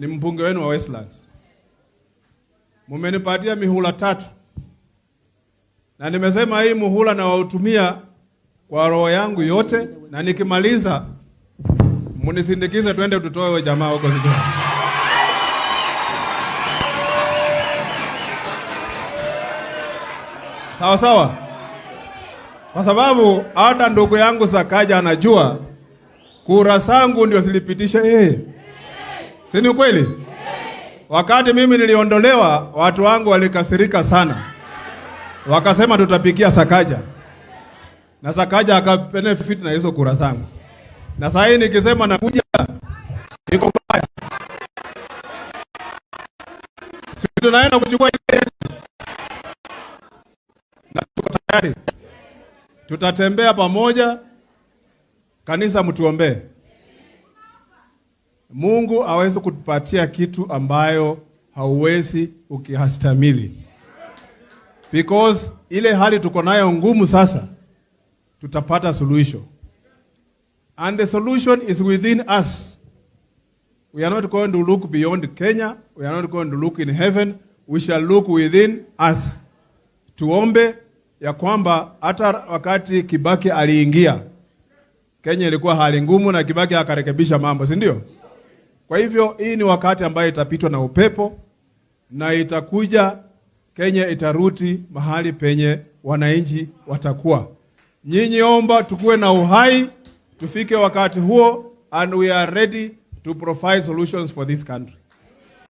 ni mbunge wenu wa Westlands. Mumenipatia mihula 3. Na nimesema hii muhula na wautumia kwa roho yangu yote, na nikimaliza munisindikize twende tutoe we jamaa huko sijui. Sawa sawa. Kwa sababu hata ndugu yangu Sakaja anajua kura zangu ndio zilipitisha Si ni kweli? Wakati mimi niliondolewa, watu wangu walikasirika sana. Wakasema tutapigia Sakaja. Na Sakaja akabenefit na hizo kura zangu. Na sasa hii nikisema nakuja iko mbaya. Sisi tunaenda kuchukua ile. Na tuko tayari. Tutatembea pamoja. Kanisa mtuombee. Mungu hawezi kutupatia kitu ambayo hauwezi ukihastamili. Because ile hali tuko nayo ngumu sasa, tutapata solution. And the solution is within us. We are not going to look beyond Kenya. We are not going to look in heaven. We shall look within us. Tuombe ya kwamba hata wakati Kibaki aliingia, Kenya ilikuwa hali ngumu na Kibaki akarekebisha mambo, si ndio? Kwa hivyo hii ni wakati ambayo itapitwa na upepo na itakuja Kenya itaruti mahali penye wananchi watakuwa. Nyinyi omba tukue na uhai, tufike wakati huo, and we are ready to provide solutions for this country.